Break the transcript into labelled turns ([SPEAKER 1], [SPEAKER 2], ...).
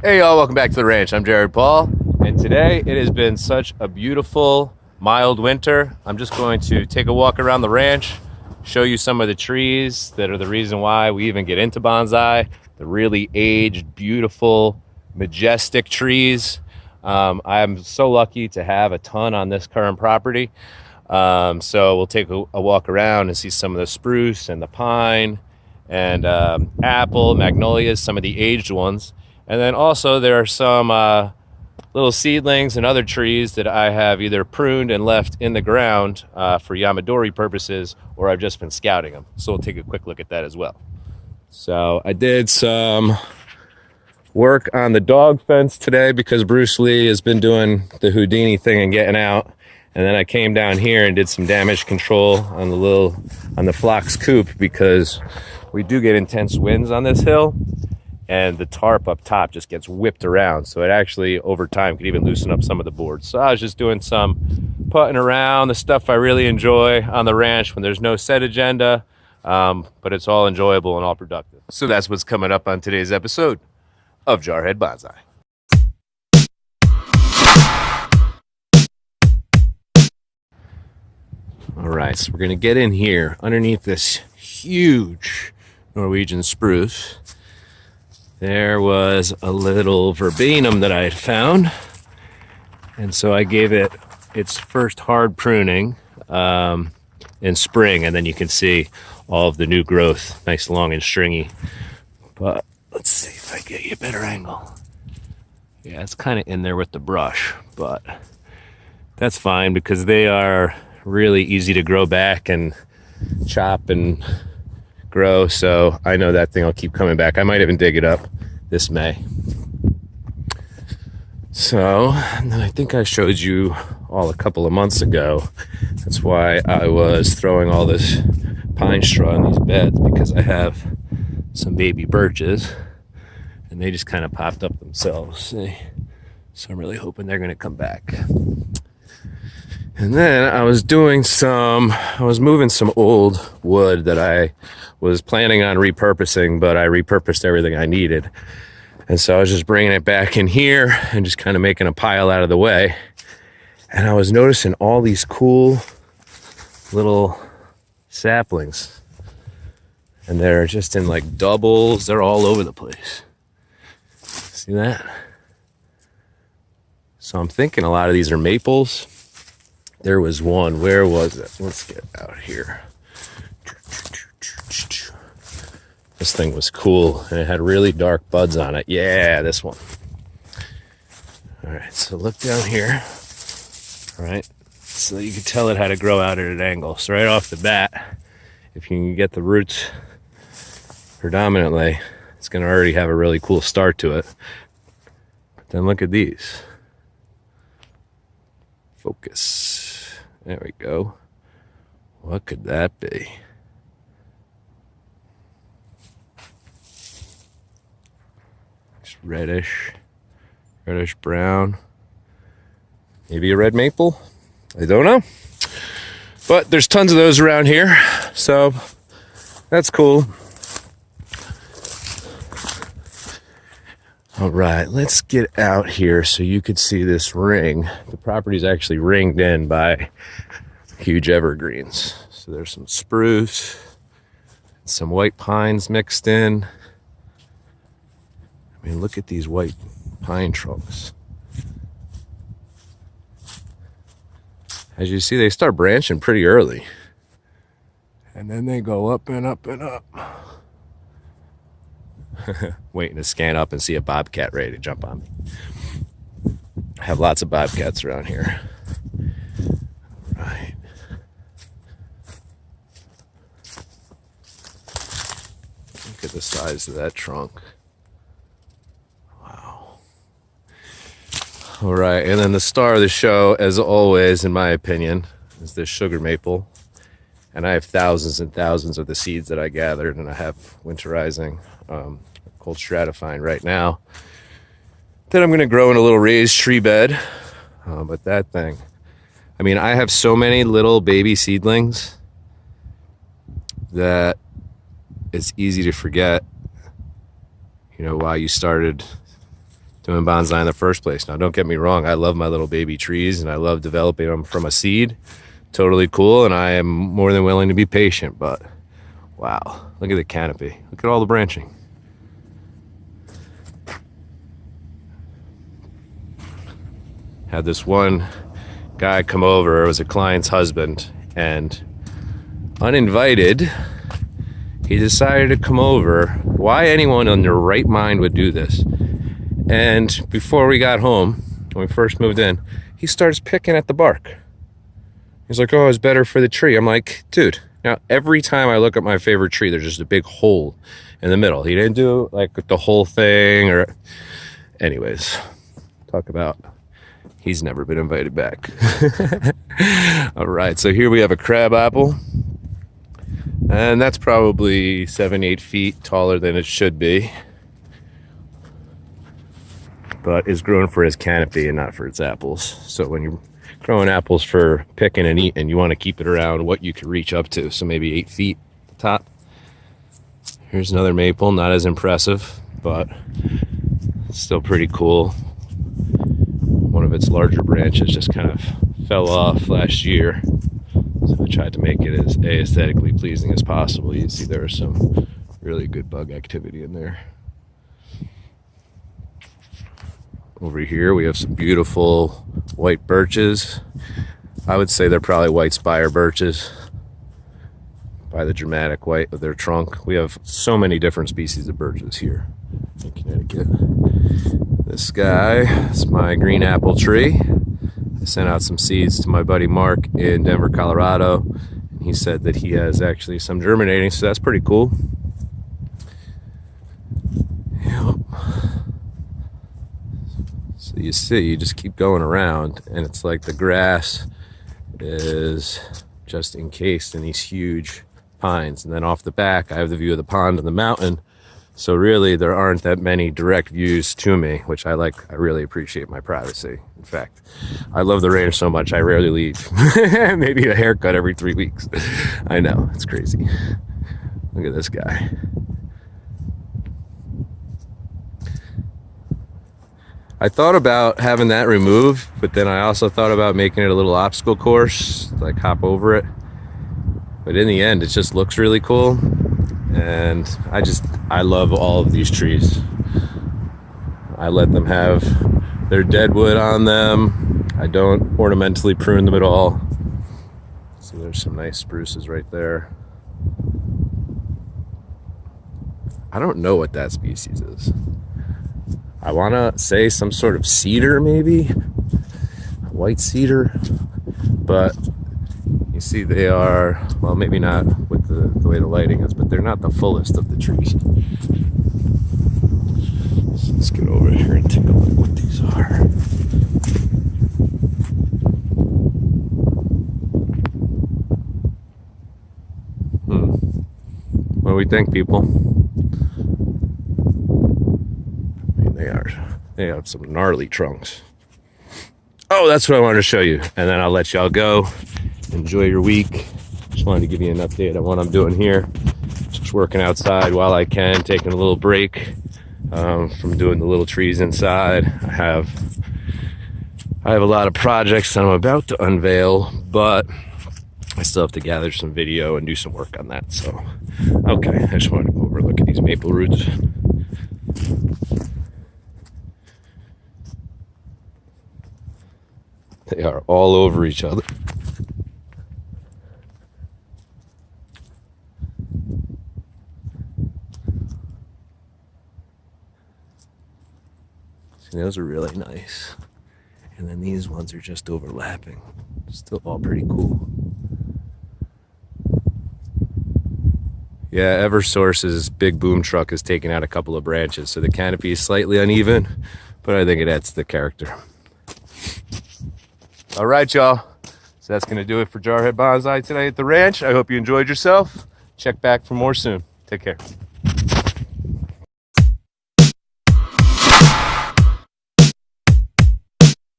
[SPEAKER 1] Hey y'all, welcome back to the ranch. I'm Jared Paul, and today it has been such a beautiful, mild winter. I'm just going to take a walk around the ranch, show you some of the trees that are the reason why we even get into bonsai, the really aged, beautiful, majestic trees. I'm so lucky to have a ton on this current property. So we'll take a walk around and see some of the spruce and the pine and apple, magnolias, some of the aged ones. And then also there are some little seedlings and other trees that I have either pruned and left in the ground for Yamadori purposes, or I've just been scouting them. So we'll take a quick look at that as well. So I did some work on the dog fence today because Bruce Lee has been doing the Houdini thing and getting out. And then I came down here and did some damage control on the flock's coop because we do get intense winds on this hill. And the tarp up top just gets whipped around, so it actually over time could even loosen up some of the boards. So I was just doing some putting around, the stuff I really enjoy on the ranch when there's no set agenda, but it's all enjoyable and all productive. So that's what's coming up on today's episode of Jarhead Bonsai. All right, so we're gonna get in here underneath this huge Norwegian spruce. There was a little verbenum that I had found, and so I gave it its first hard pruning in spring, and then you can see all of the new growth, nice long and stringy. But let's see if I get you a better angle. Yeah, it's kind of in there with the brush, but that's fine because they are really easy to grow back and chop and grow, so I know that thing will keep coming back. I might even dig it up this May. So, and then I think I showed you all a couple of months ago. That's why I was throwing all this pine straw in these beds, because I have some baby birches and they just kind of popped up themselves. See? So I'm really hoping they're going to come back. And then I was moving some old wood that I was planning on repurposing, but I repurposed everything I needed. And so I was just bringing it back in here and just kind of making a pile out of the way. And I was noticing all these cool little saplings. And they're just in like doubles. They're all over the place. See that? So I'm thinking a lot of these are maples. There was one, where was it? Let's get out here. This thing was cool, and it had really dark buds on it. Yeah, this one. All right, so look down here. All right, so you can tell it how to grow out at an angle. So right off the bat, if you can get the roots predominantly, it's gonna already have a really cool start to it. But then look at these. Focus. There we go. What could that be? It's reddish brown. Maybe a red maple? I don't know. But there's tons of those around here, so that's cool. All right, let's get out here so you could see this ring. The property's actually ringed in by huge evergreens. So there's some spruce, some white pines mixed in. I mean, look at these white pine trunks. As you see, they start branching pretty early. And then they go up and up and up. Waiting to scan up and see a bobcat ready to jump on me. I have lots of bobcats around here. Right. Look at the size of that trunk. Wow. All right, and then the star of the show, as always, in my opinion, is this sugar maple. And I have thousands and thousands of the seeds that I gathered, and I have winterizing, cold stratifying right now, that I'm going to grow in a little raised tree bed. But that thing, I mean, I have so many little baby seedlings that it's easy to forget, you know, why you started doing bonsai in the first place. Now, don't get me wrong, I love my little baby trees and I love developing them from a seed. Totally cool, and I am more than willing to be patient, but wow, look at the canopy. Look at all the branching. Had this one guy come over, it was a client's husband, and uninvited, he decided to come over. Why anyone in their right mind would do this? And before we got home, when we first moved in, he starts picking at the bark. He's like, oh, it's better for the tree. I'm like, dude, now every time I look at my favorite tree, there's just a big hole in the middle. He didn't do like the whole thing or... Anyways, talk about he's never been invited back. All right, so here we have a crab apple. And that's probably 7-8 feet taller than it should be. But it's grown for its canopy and not for its apples. So when you're growing apples for picking and eating, you want to keep it around what you can reach up to. So maybe 8 feet at the top. Here's another maple, not as impressive, but still pretty cool. One of its larger branches just kind of fell off last year. So I tried to make it as aesthetically pleasing as possible. You can see there was some really good bug activity in there. Over here we have some beautiful white birches. I would say they're probably white spire birches by the dramatic white of their trunk. We have so many different species of birches here in Connecticut. This guy is my green apple tree. I sent out some seeds to my buddy Mark in Denver, Colorado, and he said that he has actually some germinating, so that's pretty cool. Yep. So you see, you just keep going around, and it's like the grass is just encased in these huge pines, and then off the back I have the view of the pond and the mountain. So really, there aren't that many direct views to me, which I like. I really appreciate my privacy. In fact, I love the range so much, I rarely leave. Maybe a haircut every 3 weeks. I know, it's crazy. Look at this guy. I thought about having that removed, but then I also thought about making it a little obstacle course, like hop over it. But in the end, it just looks really cool. And I love all of these trees. I let them have their deadwood on them. I don't ornamentally prune them at all. So there's some nice spruces right there. I don't know what that species is. I want to say some sort of cedar, maybe white cedar, but you see they are, well, maybe not with the way the lighting is, but they're not the fullest of the trees. So let's get over here and take a look at what these are. What do we think, people? I mean, they have some gnarly trunks. Oh, that's what I wanted to show you, and then I'll let y'all go. Enjoy your week. Just wanted to give you an update on what I'm doing here. Just working outside while I can, taking a little break from doing the little trees inside. I have a lot of projects that I'm about to unveil, but I still have to gather some video and do some work on that. So, okay, I just wanted to go over and look at these maple roots. They are all over each other. See, those are really nice. And then these ones are just overlapping. Still all pretty cool. Yeah, Eversource's big boom truck has taken out a couple of branches, so the canopy is slightly uneven, but I think it adds to the character. All right, y'all. So that's going to do it for Jarhead Bonsai today at the ranch. I hope you enjoyed yourself. Check back for more soon. Take care.